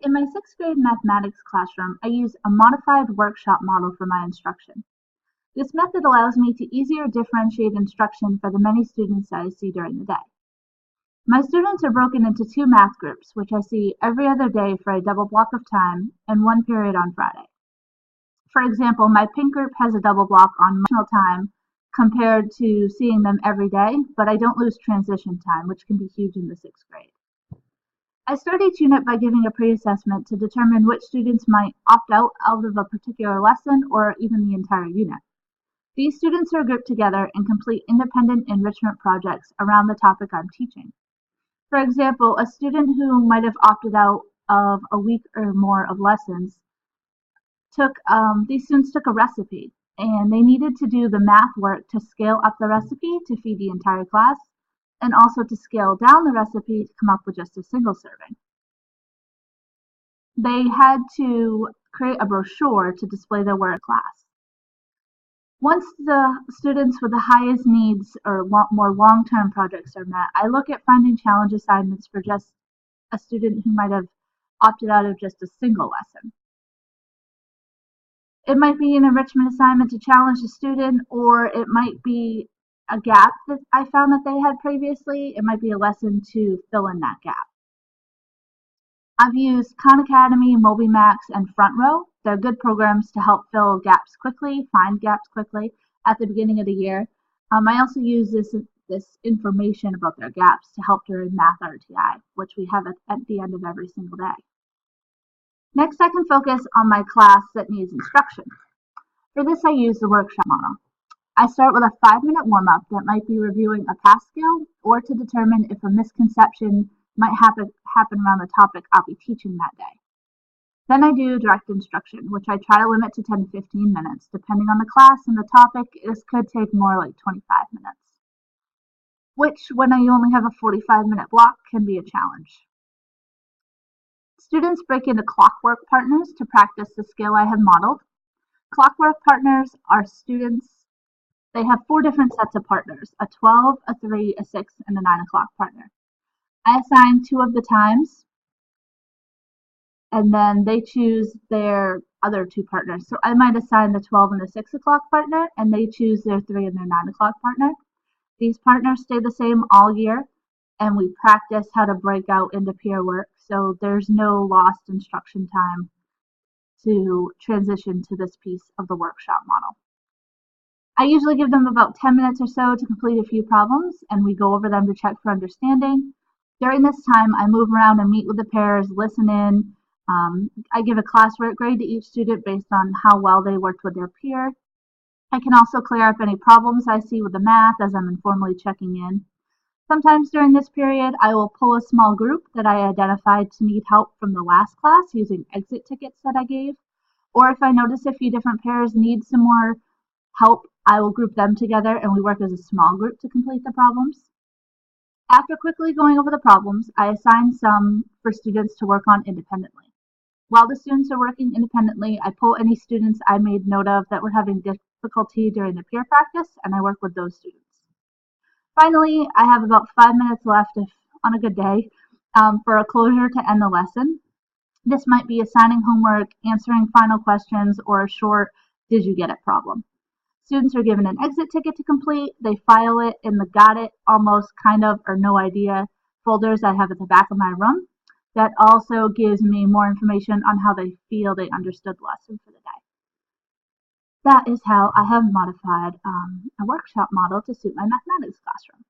In my sixth grade mathematics classroom, I use a modified workshop model for my instruction. This method allows me to easier differentiate instruction for the many students that I see during the day. My students are broken into two math groups, which I see every other day for a double block of time and one period on Friday. For example, my pink group has a double block on marginal time compared to seeing them every day, but I don't lose transition time, which can be huge in the sixth grade. I start each unit by giving a pre-assessment to determine which students might opt out of a particular lesson or even the entire unit. These students are grouped together and complete independent enrichment projects around the topic I'm teaching. For example, a student who might have opted out of a week or more of lessons these students took a recipe and they needed to do the math work to scale up the recipe to feed the entire class and also to scale down the recipe to come up with just a single serving. They had to create a brochure to display their work in class. Once the students with the highest needs or more long-term projects are met, I look at finding challenge assignments for just a student who might have opted out of just a single lesson. It might be an enrichment assignment to challenge the student, or it might be a gap that I found that they had previously. It might be a lesson to fill in that gap. I've used Khan Academy, MobyMax, and FrontRow. They're good programs to help fill gaps quickly, find gaps quickly at the beginning of the year. I also use this information about their gaps to help during Math RTI, which we have at the end of every single day. Next, I can focus on my class that needs instruction. For this, I use the workshop model. I start with a 5-minute warm-up that might be reviewing a past skill or to determine if a misconception might happen around the topic I'll be teaching that day. Then I do direct instruction, which I try to limit to 10 to 15 minutes. Depending on the class and the topic, this could take more like 25 minutes, which when I only have a 45-minute block can be a challenge. Students break into clockwork partners to practice the skill I have modeled. Clockwork partners are students. They have 4 different sets of partners, a 12, a 3, a 6, and a 9 o'clock partner. I assign 2 of the times, and then they choose their other 2 partners. So I might assign the 12 and the 6 o'clock partner, and they choose their 3 and their 9 o'clock partner. These partners stay the same all year, and we practice how to break out into peer work, so there's no lost instruction time to transition to this piece of the workshop model. I usually give them about 10 minutes or so to complete a few problems, and we go over them to check for understanding. During this time, I move around and meet with the pairs, listen in. I give a classwork grade to each student based on how well they worked with their peer. I can also clear up any problems I see with the math as I'm informally checking in. Sometimes during this period, I will pull a small group that I identified to need help from the last class using exit tickets that I gave. Or if I notice a few different pairs need some more help, I will group them together and we work as a small group to complete the problems. After quickly going over the problems, I assign some for students to work on independently. While the students are working independently, I pull any students I made note of that were having difficulty during the peer practice, and I work with those students. Finally, I have about 5 minutes left if on a good day for a closure to end the lesson. This might be assigning homework, answering final questions, or a short "did you get it" problem. Students are given an exit ticket to complete. They file it in the got it, almost, kind of, or no idea folders I have at the back of my room. That also gives me more information on how they feel they understood the lesson for the day. That is how I have modified a workshop model to suit my mathematics classroom.